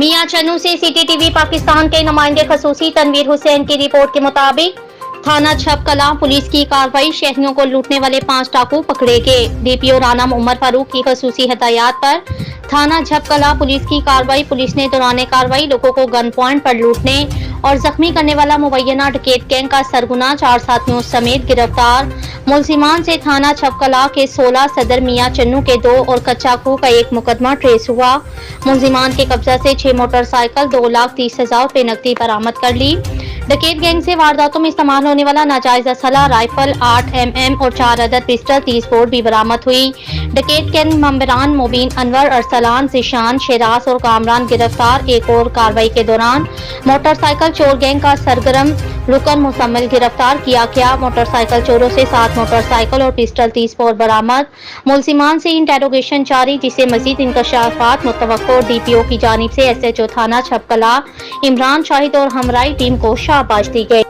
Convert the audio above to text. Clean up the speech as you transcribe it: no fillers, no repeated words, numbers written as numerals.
मियां चन्नू से सीटीटीवी पाकिस्तान के नुमाइंदे खसूसी तनवीर हुसैन की रिपोर्ट के मुताबिक थाना छप कलां पुलिस की कार्रवाई, शहरियों को लूटने वाले 5 डाकू पकड़े गए। डीपीओ राना उमर फारूक की खसूसी हदायत पर थाना छप कलां पुलिस की कार्रवाई। पुलिस ने दौरान कार्रवाई लोगों को गन पॉइंट पर लूटने और जख्मी करने वाला मुबैना डकैत गैंग का सरगुना 4 साथियों समेत गिरफ्तार मुलजिमान से थाना छपकला के 16 सदर मियां चन्नू के 2 और कच्चा खूह का 1 मुकदमा ट्रेस हुआ। मुलजिमान के कब्जा से 6 मोटरसाइकिल, 2,30,000 रुपए नकदी बरामद कर ली। डकैत गैंग से वारदातों में इस्तेमाल होने वाला नाजायज असला राइफल 8 mm और 4 अदद पिस्टल 30 बोर भी बरामद हुई। डकैत गैंग मेंबरान मुबीन, अनवर, अरसलान, जिशान, शेराज और कामरान गिरफ्तार। एक और कार्रवाई के दौरान मोटरसाइकिल चोर गैंग का सरगर्म रुकन मुसम्मिल गिरफ्तार किया गया। मोटरसाइकिल चोरों से 7 मोटरसाइकिल और पिस्टल 30 बोर बरामद। मुलजिमान से इंटेरोगेशन जारी, जिसे मजीद इंकशाफात मुतवक्को। डीपीओ की जानिब से SHO थाना छपकला इमरान शाहिद और हमराई टीम को शाबाश दी गई।